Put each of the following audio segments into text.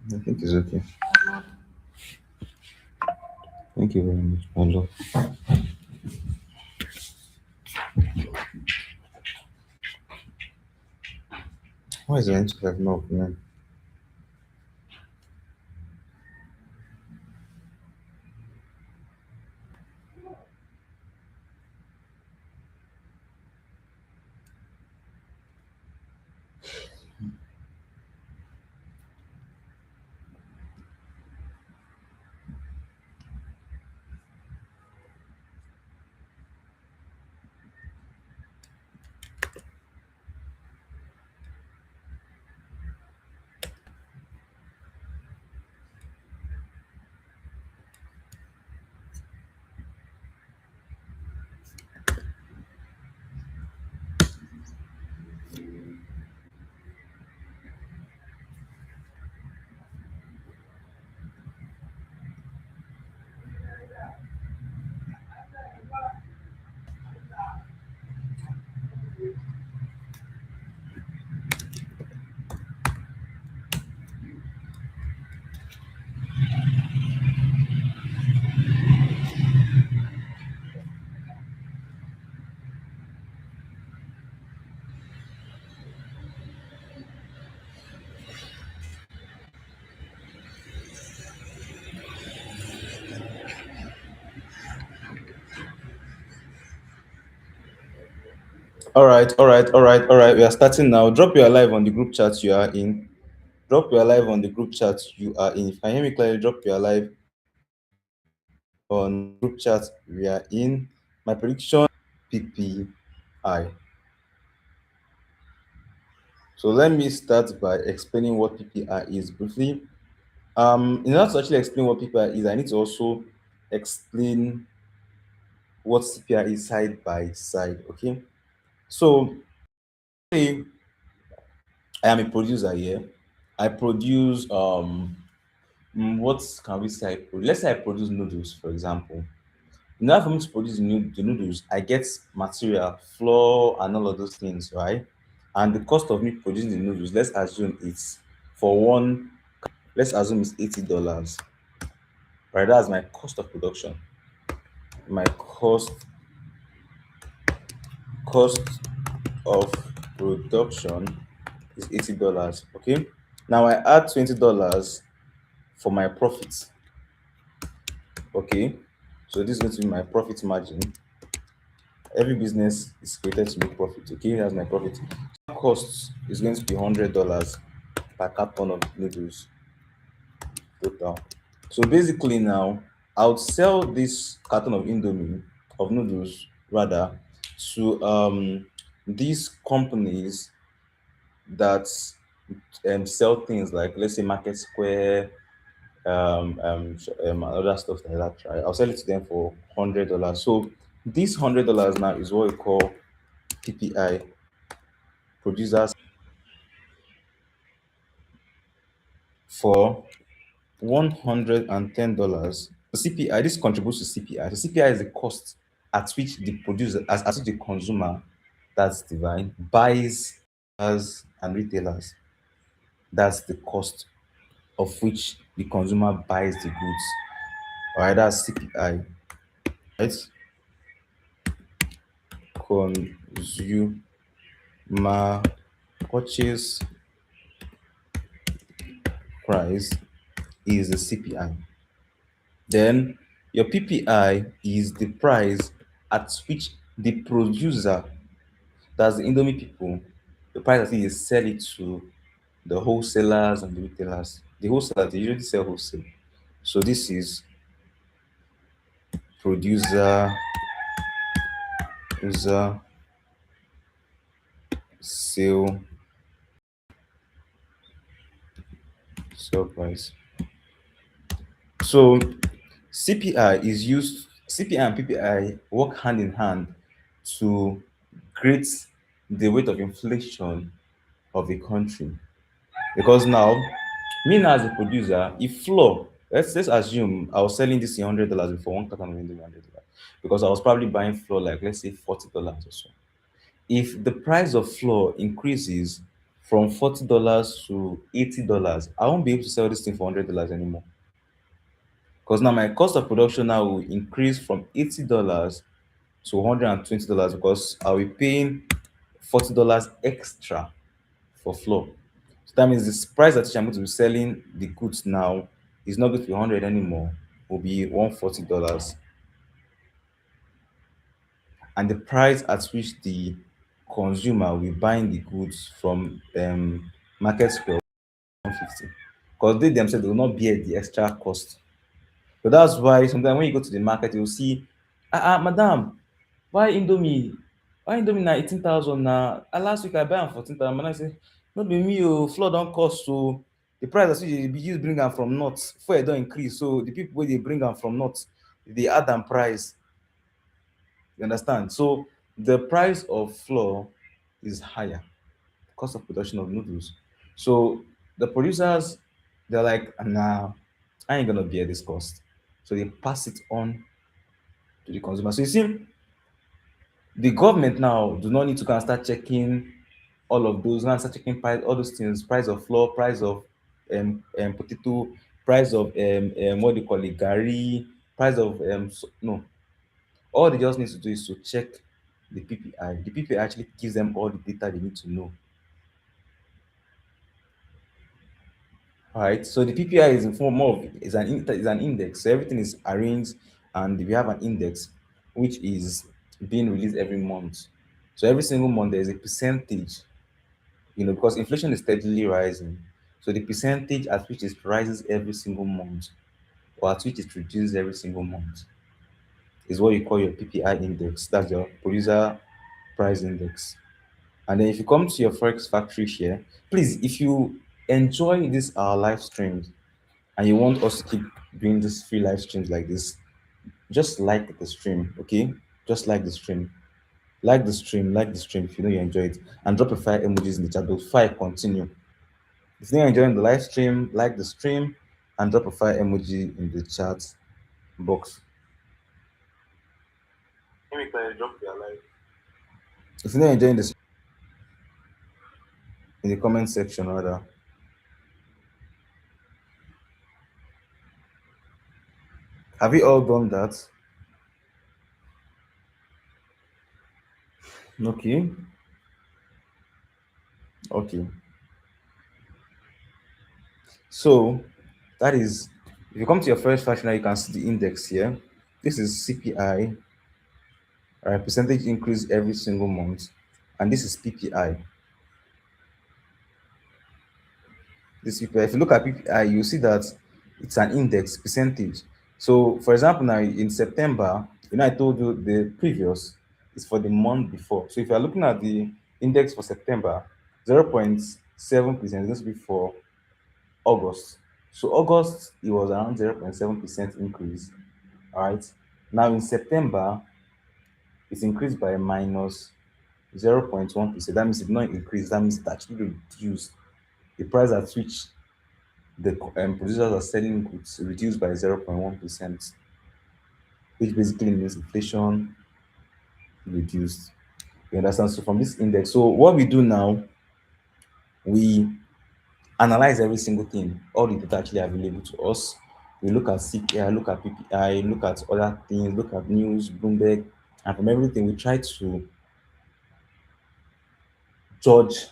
I think it's okay. Thank you very much, my love. Why is the internet not opening? All right. We are starting now. Drop your live on the group chat you are in. Drop your live on the group chat you are in. If you can hear me clearly, drop your live on the group chat we are in. My prediction PPI. So let me start by explaining what PPI is briefly. In order to actually explain what PPI is, I need to also explain what CPI is side by side. Okay. So say I am a producer here. I produce what can we say? Let's say I produce noodles, for example. In order for me to produce the noodles, I get material, flour, and all of those things, right? And the cost of me producing the noodles, let's assume it's for one, let's assume it's $80, right? That's my cost of production. My cost of production is $80. Okay. Now I add $20 for my profit. Okay. So this is going to be my profit margin. Every business is created to make profit. Okay, that's my profit. Cost is going to be $100 per carton of noodles total. So basically now I would sell this carton of Indomie of noodles rather to these companies that sell things like, let's say, Market Square, other stuff like that. Right? I'll sell it to them for $100. So this $100 now is what we call PPI, producers, for $110. CPI, this contributes to CPI. So CPI is the cost at which the producer, as which the consumer, that's divine, buys us and retailers. That's the cost of which the consumer buys the goods. All right, that's CPI. Right? Consumer purchase price is the CPI. Then your PPI is the price at which the producer, that's the Indomie people, the price at which they sell it to the wholesalers and the retailers. The wholesalers, they usually sell wholesale. So this is producer user sale sale price. So CPI and PPI work hand in hand to create the rate of inflation of a country. Because now, me now as a producer, if floor, let's assume I was selling this $100 before one carton of Indomie $100, because I was probably buying floor like, let's say, $40 or so. If the price of floor increases from $40 to $80, I won't be able to sell this thing for $100 anymore. Because now my cost of production now will increase from $80 to $120 because I'll be paying $40 extra for floor. So that means the price at which I'm going to be selling the goods now is not going to be 100 anymore, will be $140. And the price at which the consumer will be buying the goods from market square 150. Because they themselves will not bear the extra cost. So that's why sometimes when you go to the market, you'll see, madam, why Indomie? Why Indomie na 18,000 na? Last week I buy am 14,000. Man, I say, no be me, oh, floor don't cost. So the price that you use bring am from north, fuel don't increase. So the people where they bring am from north, they add am price. You understand? So the price of flour is higher, cost of production of noodles. So the producers, they're like, nah, I ain't gonna bear this cost. So they pass it on to the consumer. So you see, the government now do not need to kind of start checking all of those, and start checking price, all those things, price of flour, price of potato, price of what do you call it, gari, price of no. All they just need to do is to check the PPI. The PPI actually gives them all the data they need to know. All right. So the PPI is in form of is an index. So everything is arranged, and we have an index which is being released every month. So every single month there is a percentage, because inflation is steadily rising. So the percentage at which it rises every single month, or at which it reduces every single month, is what you call your PPI index. That's your producer price index. And then if you come to your Forex factory share, please, if you enjoy this our live streams and you want us to keep doing this free live streams like this, just like the stream, okay? Just like the stream. Like the stream if you know you enjoy it. And drop a fire emojis in the chat box before I continue. If you're enjoying the live stream, like the stream and drop a fire emoji in the chat box. Let me try to drop your live. If you're not enjoying this in the comment section rather. Have you all done that? Okay. Okay. So that is, if you come to your first fraction now, you can see the index here. This is CPI, right? Percentage increase every single month. And this is PPI. This PPI, if you look at PPI, you see that it's an index percentage. So for example, now in September, I told you the previous is for the month before. So if you're looking at the index for September, 0.7% is going to be for August. So August, it was around 0.7% increase. All right. Now in September, it's increased by minus 0.1%. That means it did not increase. That means it actually reduced. The price at which the producers are selling goods reduced by 0.1%, which basically means inflation reduced. You understand? So from this index, so what we do now, we analyze every single thing, all the data actually available to us. We look at CPI, look at PPI, look at other things, look at news, Bloomberg, and from everything we try to judge,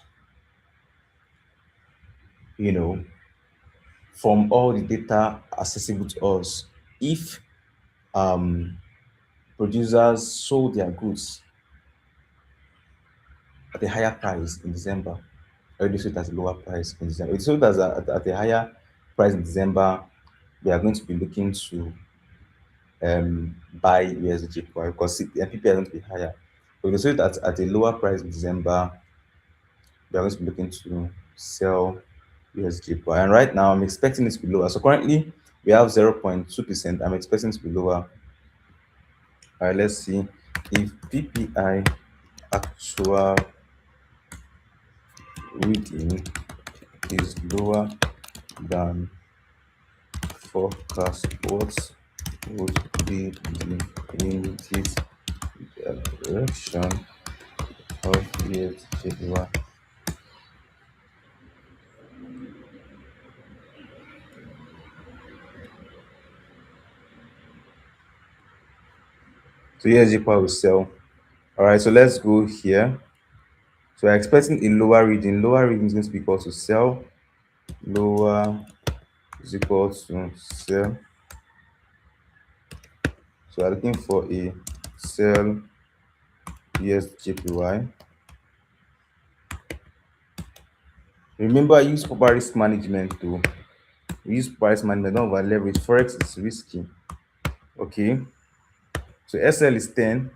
you know, from all the data accessible to us, if um producers sold their goods at a higher price in December, or they sold at a lower price in December. If they sold at a higher price in December, we are going to be looking to buy USDG because the MPP are going to be higher. But if they sold at a lower price in December, we are going to be looking to sell USDG. And right now, I'm expecting it to be lower. So currently, we have 0.2%. I'm expecting it to be lower. All right, let's see if PPI actual reading is lower than forecast. What would be the immediate direction of USDG? So USD power will sell. All right, so let's go here. So we're expecting a lower reading. Lower reading is going to be equal to sell. Lower is equal to sell. So we're looking for a sell USJPY. Remember, I use proper risk management to use price management, don't over leverage. Forex is risky. Okay, so SL is 10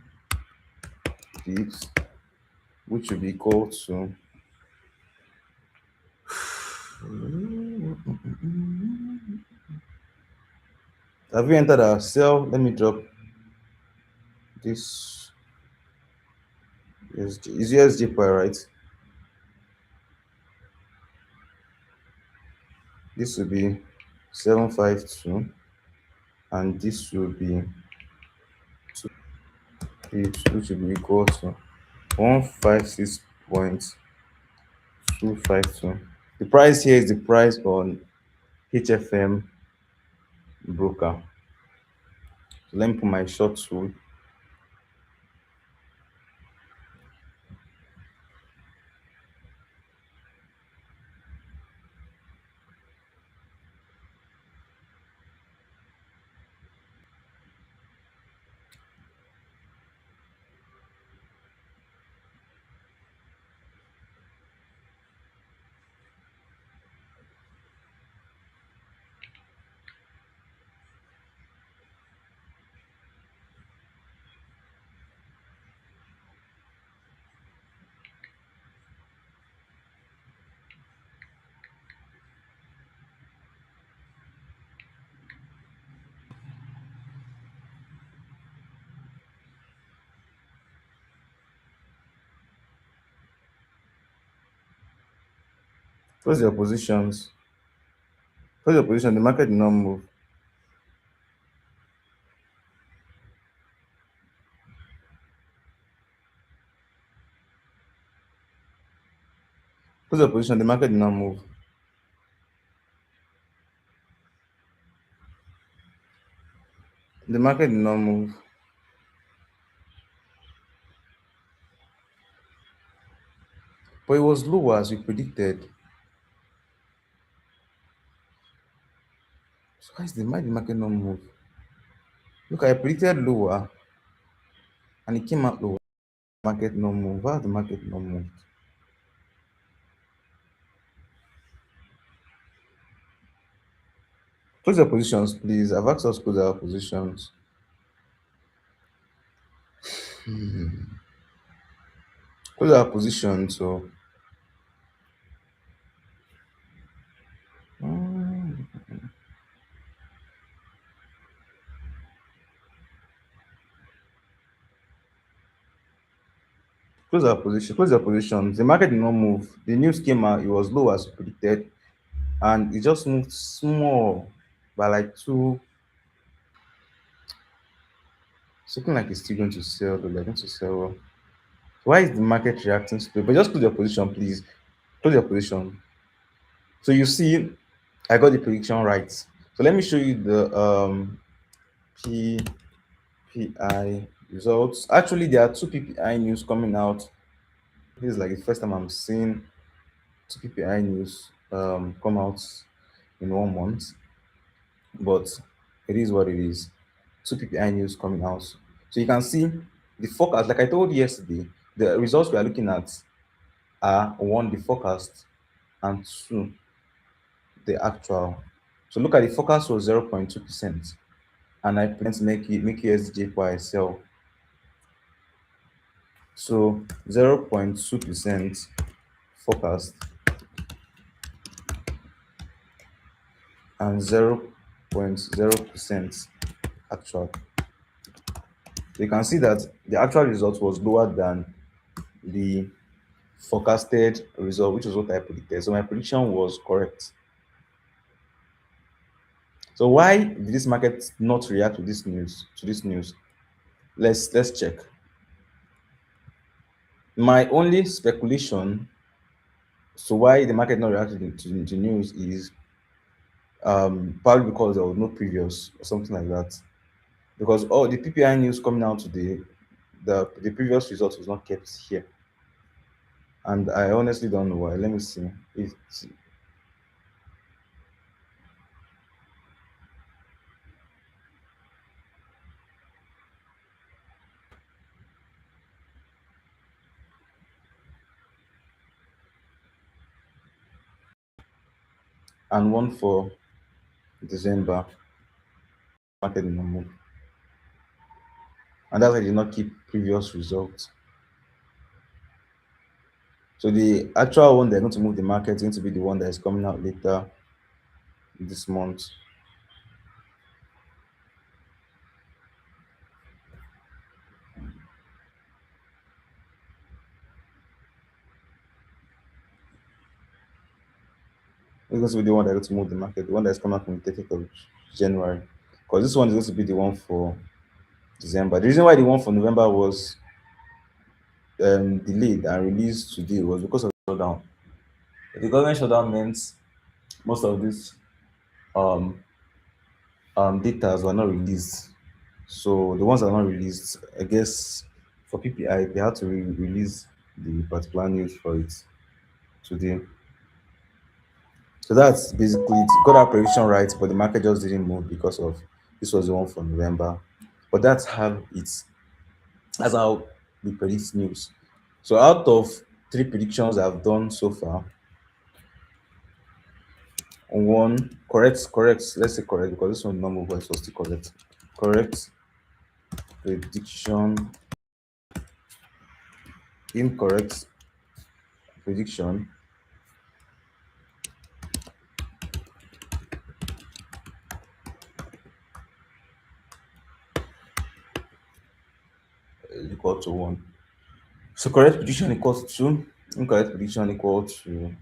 pips, which will be equal to, have you entered our sell? Let me drop this. Is USD per right? This will be 752, and this will be 2 pips, which will be equal to 156.252. The price here is the price on HFM broker. So let me put my short tool. Close your positions. Close your position. The market did not move. Close your position. The market did not move. The market did not move. But it was lower as we predicted. So why the market not move? Look, I predicted lower and it came out lower. Market no move. Why the market no move? Close your positions, please. I've asked us to close our positions. Close our positions. So mm, close our position. Close your positions. The market did not move. The news came out. It was low as predicted, and it just moved small by like two. It's looking like it's still going to sell. Though they're going to sell. Why is the market reacting slow? But just close your position, please. Close your position. So you see, I got the prediction right. So let me show you the PPI results. Actually, there are two PPI news coming out. This is like the first time I'm seeing two PPI news come out in 1 month, but it is what it is. Two PPI news coming out. So you can see the forecast, like I told you yesterday, the results we are looking at are one, the forecast, and two, the actual. So look at the forecast was 0.2%, and I plan to make USDJPY sell. So 0.2% forecast and 0.0% actual. You can see that the actual result was lower than the forecasted result, which is what I predicted. So my prediction was correct. So why did this market not react to this news? Let's check. My only speculation, so why the market not reacted to news is probably because there was no previous or something like that. because all the PPI news coming out today, the previous result was not kept here, and I honestly don't know why. Let me see. It's and one for December market in the move, and that's why they did not keep previous results. So the actual one they're going to move the market is going to be the one that is coming out later this month. It's going to be the one that's going to move the market, the one that's coming out from the 30th of January. Because this one is going to be the one for December. The reason why the one for November was delayed and released today was because of the shutdown. The government shutdown meant most of these um, data were not released. So the ones that are not released, I guess for PPI, they had to release the particular news for it today. So that's basically it. Got our prediction right, but the market just didn't move because of this was the one for November. But that's how we predict news. So out of three predictions I've done so far, one correct, let's say correct because this one normal voice was still correct. Correct prediction, incorrect prediction, equal to one. So correct prediction equals to two, incorrect prediction equal to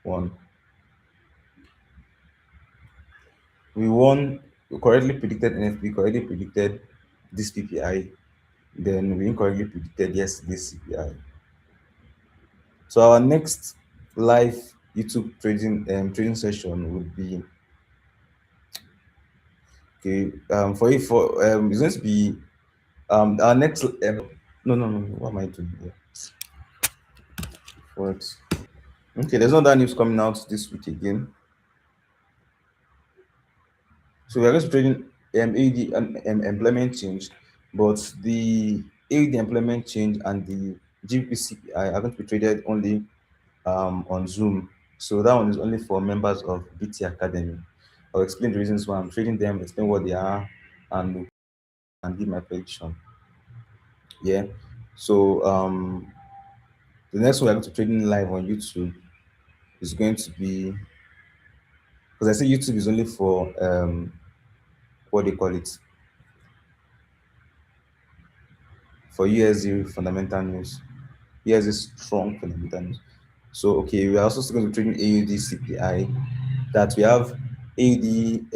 one. We correctly predicted NFP, correctly predicted this PPI, then we incorrectly predicted yesterday's CPI. So our next live YouTube trading session would be okay. It's going to be our next no, what am I doing here? What? Okay, there's no other news coming out this week again. So we're just trading AED employment change, but the AED employment change and the GBP are going to be traded only on Zoom. So that one is only for members of BT Academy. I'll explain the reasons why I'm trading them, explain what they are, and give my prediction. Yeah. So the next one we're going to trading live on YouTube is going to be because I say YouTube is only for what they call it for USD fundamental news. USD strong fundamental news. So okay, we are also still going to be trading AUD CPI that we have AUD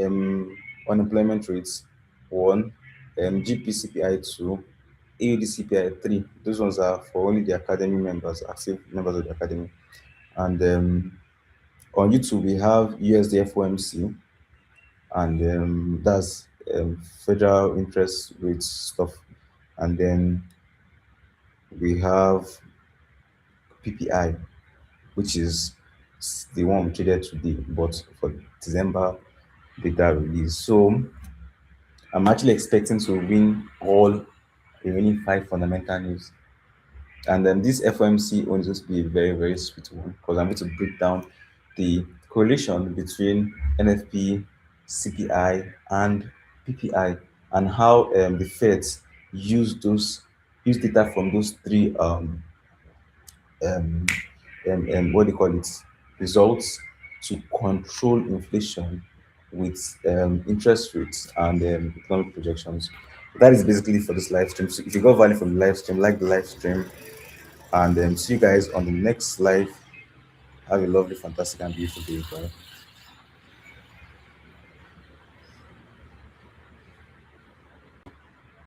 unemployment rates one, GP CPI two, AUD CPI three. Those ones are for only the academy members, active members of the academy. And on YouTube we have USD FOMC and that's federal interest rate stuff. And then we have PPI, which is the one we traded today, but for December data release. So I'm actually expecting to win all remaining five fundamental news. And then this FOMC one is going to be a very, very sweet one because I'm going to break down the correlation between NFP, CPI, and PPI, and how the Feds use data from those three um, what do you call it results to control inflation with interest rates and economic projections. That is basically for this live stream. So if you got value from the live stream, like the live stream, and see you guys on the next live. Have a lovely, fantastic, and beautiful day. Bye.